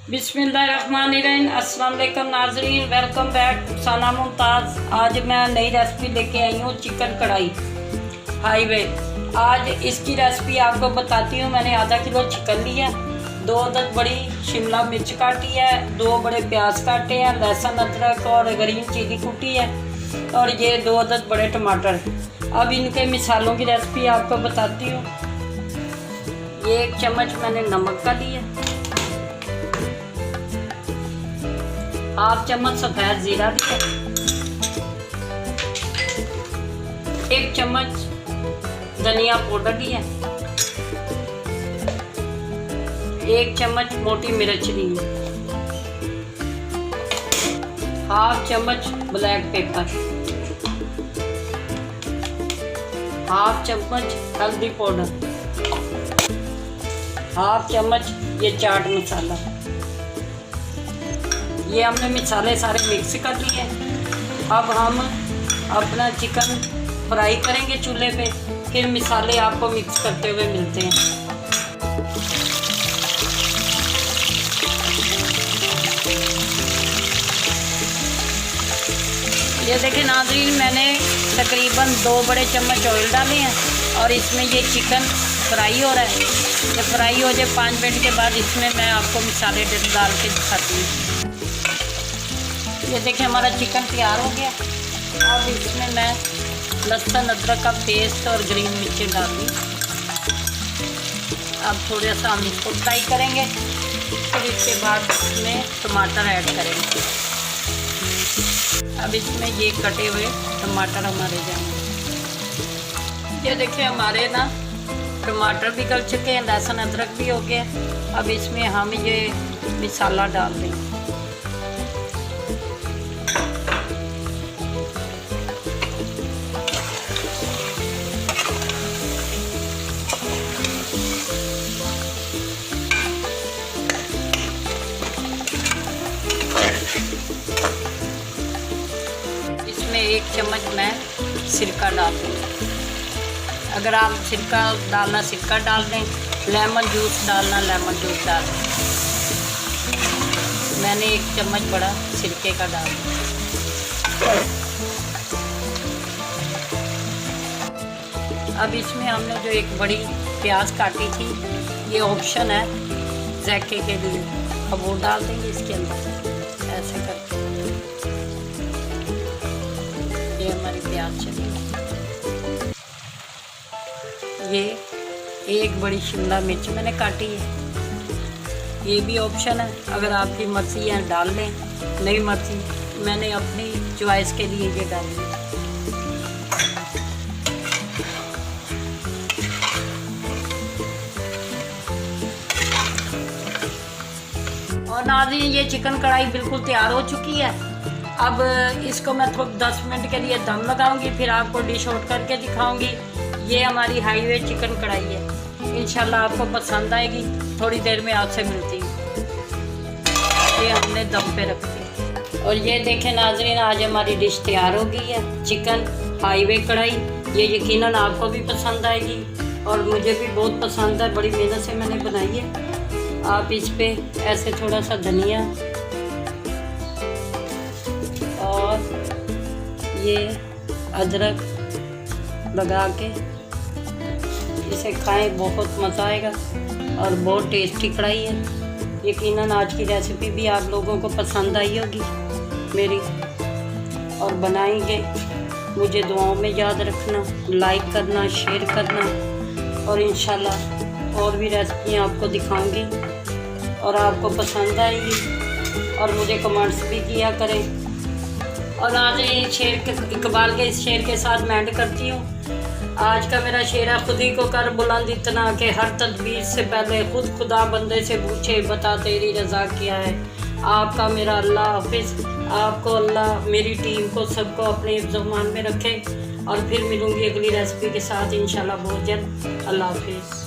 बिस्मिल्लाहिर्रहमानिर्रहीम। अस्सलाम वालेकुम नाज़रीन, वेलकम बैक साना मुमताज़। आज मैं नई रेसिपी लेके आई हूँ, चिकन कढ़ाई हाईवे। आज इसकी रेसिपी आपको बताती हूँ। मैंने आधा किलो चिकन लिया, 2 अदद बड़ी शिमला मिर्च काटी है, 2 बड़े प्याज काटे हैं, लहसुन अदरक और ग्रीन चिली कुटी है, और ये 2 अदद बड़े टमाटर। अब इनके मिसालों की रेसिपी आपको बताती हूँ। ये 1 चम्मच मैंने नमक का लिया, 1/2 चम्मच सफ़ेद ज़ीरा लिया, 1 चम्मच धनिया पाउडर लिया, 1 चम्मच मोटी मिर्च ली, 1/2 चम्मच ब्लैक पेपर, 1/2 चम्मच हल्दी पाउडर, 1/2 चम्मच ये चाट मसाला। ये हमने मसाले सारे मिक्स कर लिए। अब हम अपना चिकन फ्राई करेंगे चूल्हे पे, फिर मसाले आपको मिक्स करते हुए मिलते हैं। ये देखिए नाज़रीन, मैंने तकरीबन 2 बड़े चम्मच ऑयल डाले हैं, और इसमें ये चिकन फ्राई हो रहा है। ये फ्राई हो जाए 5 मिनट के बाद इसमें मैं आपको मसाले डाल के दिखाती हूँ। ये देखिए हमारा चिकन तैयार हो गया। अब इसमें मैं लहसुन अदरक का पेस्ट और ग्रीन मिर्ची डाल दी। अब थोड़ा सा हम इसको फ्राई करेंगे, फिर इसके बाद इसमें टमाटर ऐड करेंगे। अब इसमें ये कटे हुए टमाटर हमारे जाएंगे। ये देखिए हमारे ना टमाटर भी गल चुके हैं, लहसुन अदरक भी हो गया। अब इसमें हम ये मसाला डाल देंगे। इसमें 1 चम्मच मैं सिरका डाल दूँगी। अगर आप सिरका डालना सिरका डाल दें, लेमन जूस डालना लेमन जूस डाल दें। मैंने 1 चम्मच बड़ा सिरके का डाल दिया। अब इसमें हमने जो एक बड़ी प्याज काटी थी, ये ऑप्शन है जायके के लिए, अब वो डाल देंगे इसके अंदर ऐसे करके। ये हमारी प्याज चली। ये 1 बड़ी शिमला मिर्च मैंने काटी है, ये भी ऑप्शन है, अगर आपकी मर्ज़ी है डाल लें, नहीं मर्ज़ी मैंने अपनी चॉइस के लिए ये डाल दी। और नाज़रीन, ये चिकन कढ़ाई बिल्कुल तैयार हो चुकी है। अब इसको मैं 10 मिनट के लिए दम लगाऊंगी, फिर आपको डिश आउट करके दिखाऊंगी। ये हमारी हाईवे चिकन कढ़ाई है, इंशाल्लाह आपको पसंद आएगी। थोड़ी देर में आपसे मिलती हूँ। ये हमने दम पे रख दी। और ये देखें नाज़रीन, आज हमारी डिश तैयार हो गई है, चिकन हाईवे कढ़ाई। ये यकीनन आपको भी पसंद आएगी, और मुझे भी बहुत पसंद है। बड़ी मेहनत से मैंने बनाई है। आप इस पे ऐसे थोड़ा सा धनिया और ये अदरक लगा के इसे खाएं, बहुत मज़ा आएगा और बहुत टेस्टी कढ़ाई है। यकीनन आज की रेसिपी भी आप लोगों को पसंद आई होगी मेरी, और बनाएंगे। मुझे दुआओं में याद रखना, लाइक करना, शेयर करना, और इंशाल्लाह और भी रेसिपियाँ आपको दिखाऊंगी और आपको पसंद आएगी। और मुझे कमेंट्स भी किया करें। और आज ये शेर के इकबाल के इस शेर के साथ मैं एंड करती हूँ। आज का मेरा शेर है, खुद ही को कर बुलंद इतना कि हर तदबीर से पहले खुद खुदा बंदे से पूछे, बता तेरी रज़ा क्या है। आपका मेरा अल्लाह हाफिज़। आपको अल्लाह, मेरी टीम को, सबको अपने ज़मान में रखे। और फिर मिलूँगी अगली रेसिपी के साथ इंशाल्लाह बहुत जल्द। अल्लाह हाफिज़।